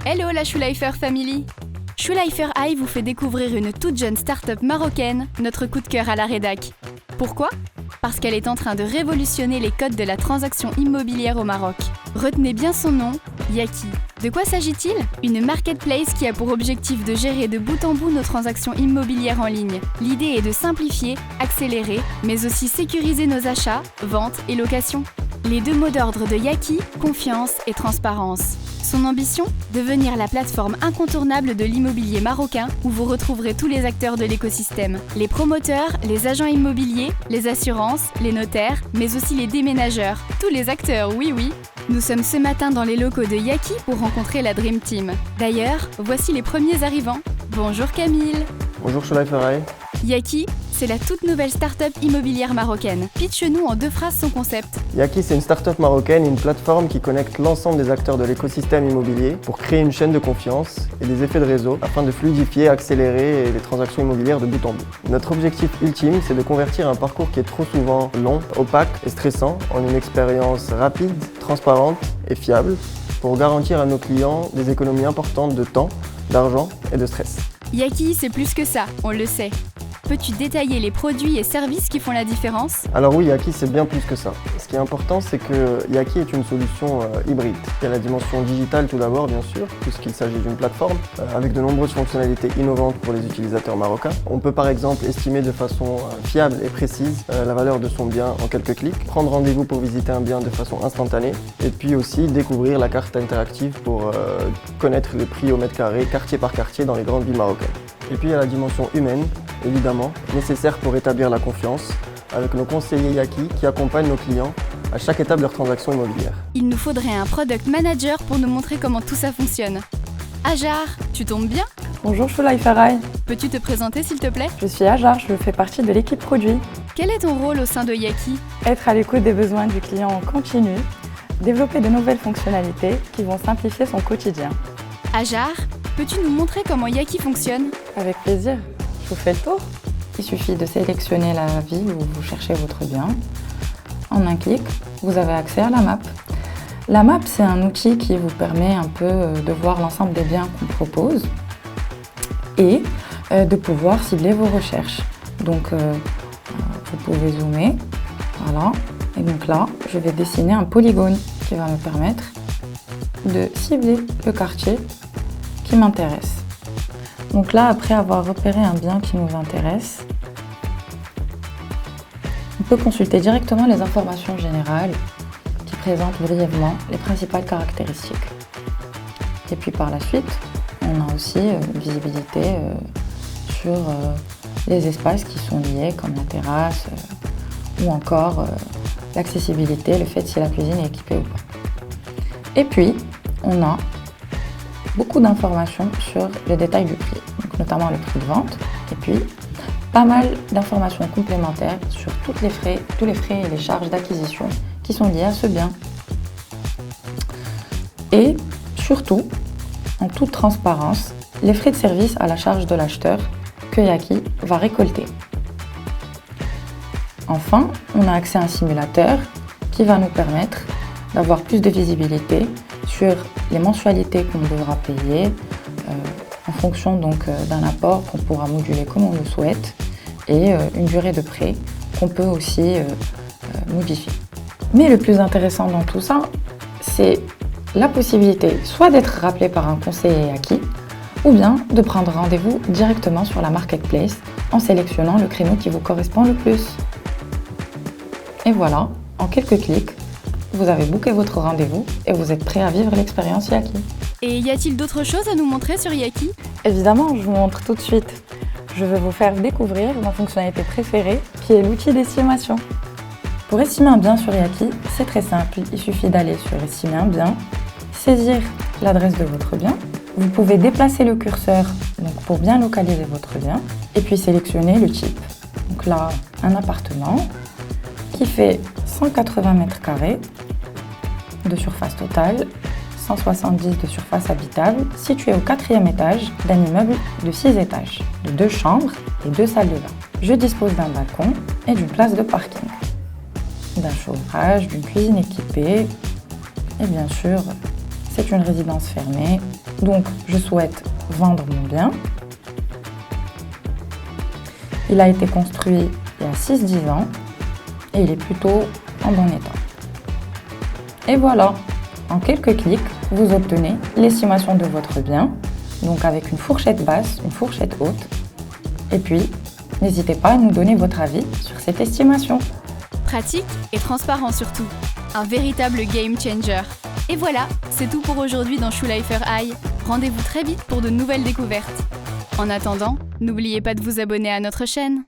Hello la Shoelifer Family! Shoelifer Eye vous fait découvrir une toute jeune start-up marocaine, notre coup de cœur à la rédac. Pourquoi? Parce qu'elle est en train de révolutionner les codes de la transaction immobilière au Maroc. Retenez bien son nom, Yaki. De quoi s'agit-il? Une marketplace qui a pour objectif de gérer de bout en bout nos transactions immobilières en ligne. L'idée est de simplifier, accélérer, mais aussi sécuriser nos achats, ventes et locations. Les deux mots d'ordre de Yaki, confiance et transparence. Son ambition? Devenir la plateforme incontournable de l'immobilier marocain où vous retrouverez tous les acteurs de l'écosystème. Les promoteurs, les agents immobiliers, les assurances, les notaires, mais aussi les déménageurs. Tous les acteurs, oui. Nous sommes ce matin dans les locaux de Yaki pour rencontrer la Dream Team. D'ailleurs, voici les premiers arrivants. Bonjour Camille. Bonjour Shoelifer Eye. Yaki, c'est la toute nouvelle start-up immobilière marocaine. Pitch-nous en 2 phrases son concept. Yaki, c'est une start-up marocaine, une plateforme qui connecte l'ensemble des acteurs de l'écosystème immobilier pour créer une chaîne de confiance et des effets de réseau afin de fluidifier, accélérer les transactions immobilières de bout en bout. Notre objectif ultime, c'est de convertir un parcours qui est trop souvent long, opaque et stressant en une expérience rapide, transparente et fiable pour garantir à nos clients des économies importantes de temps, d'argent et de stress. Yaki, c'est plus que ça, on le sait. Peux-tu détailler les produits et services qui font la différence? Alors oui, Yaki, c'est bien plus que ça. Ce qui est important, c'est que Yaki est une solution hybride. Il y a la dimension digitale tout d'abord, bien sûr, puisqu'il s'agit d'une plateforme avec de nombreuses fonctionnalités innovantes pour les utilisateurs marocains. On peut par exemple estimer de façon fiable et précise la valeur de son bien en quelques clics, prendre rendez-vous pour visiter un bien de façon instantanée, et puis aussi découvrir la carte interactive pour connaître les prix au mètre carré, quartier par quartier dans les grandes villes marocaines. Et puis il y a la dimension humaine, évidemment, nécessaire pour établir la confiance, avec nos conseillers Yaki qui accompagnent nos clients à chaque étape de leur transaction immobilière. Il nous faudrait un product manager pour nous montrer comment tout ça fonctionne. Ajar, tu tombes bien? Bonjour Shoelifer Eye. Peux-tu te présenter s'il te plaît? Je suis Ajar, je fais partie de l'équipe produit. Quel est ton rôle au sein de Yaki? Être à l'écoute des besoins du client en continu, développer de nouvelles fonctionnalités qui vont simplifier son quotidien. Ajar, peux-tu nous montrer comment Yaki fonctionne? Avec plaisir, je vous fais le tour. Il suffit de sélectionner la ville où vous cherchez votre bien. En un clic, vous avez accès à la map. La map, c'est un outil qui vous permet un peu de voir l'ensemble des biens qu'on propose et de pouvoir cibler vos recherches. Donc, vous pouvez zoomer, voilà. Et donc là, je vais dessiner un polygone qui va me permettre de cibler le quartier qui m'intéresse. Donc là, après avoir repéré un bien qui nous intéresse, on peut consulter directement les informations générales qui présentent brièvement les principales caractéristiques. Et puis par la suite, on a aussi une visibilité sur les espaces qui sont liés, comme la terrasse ou encore l'accessibilité, le fait si la cuisine est équipée ou pas. Et puis, on a beaucoup d'informations sur le détail du prix, donc notamment le prix de vente, et puis pas mal d'informations complémentaires sur tous les frais et les charges d'acquisition qui sont liés à ce bien. Et surtout, en toute transparence, les frais de service à la charge de l'acheteur que Yaki va récolter. Enfin, on a accès à un simulateur qui va nous permettre d'avoir plus de visibilité sur les mensualités qu'on devra payer en fonction donc d'un apport qu'on pourra moduler comme on le souhaite et une durée de prêt qu'on peut aussi modifier. Mais le plus intéressant dans tout ça, c'est la possibilité soit d'être rappelé par un conseiller Yaki ou bien de prendre rendez-vous directement sur la marketplace en sélectionnant le créneau qui vous correspond le plus. Et voilà, en quelques clics, vous avez booké votre rendez-vous et vous êtes prêt à vivre l'expérience Yaki. Et y a-t-il d'autres choses à nous montrer sur Yaki? Évidemment, je vous montre tout de suite. Je vais vous faire découvrir ma fonctionnalité préférée, qui est l'outil d'estimation. Pour estimer un bien sur Yaki, c'est très simple. Il suffit d'aller sur Estimer un bien, saisir l'adresse de votre bien. Vous pouvez déplacer le curseur donc, pour bien localiser votre bien et puis sélectionner le type. Donc là, un appartement qui fait 180 mètres carrés de surface totale, 170 de surface habitable, situé au 4e étage d'un immeuble de 6 étages, de 2 chambres et 2 salles de bain. Je dispose d'un balcon et d'une place de parking, d'un chauffage, d'une cuisine équipée et bien sûr c'est une résidence fermée, donc je souhaite vendre mon bien. Il a été construit il y a 6-10 ans et il est plutôt en bon état. Et voilà, en quelques clics, vous obtenez l'estimation de votre bien, donc avec une fourchette basse, une fourchette haute. Et puis, n'hésitez pas à nous donner votre avis sur cette estimation. Pratique et transparent surtout. Un véritable game changer. Et voilà, c'est tout pour aujourd'hui dans Schuleifer High. Rendez-vous très vite pour de nouvelles découvertes. En attendant, n'oubliez pas de vous abonner à notre chaîne.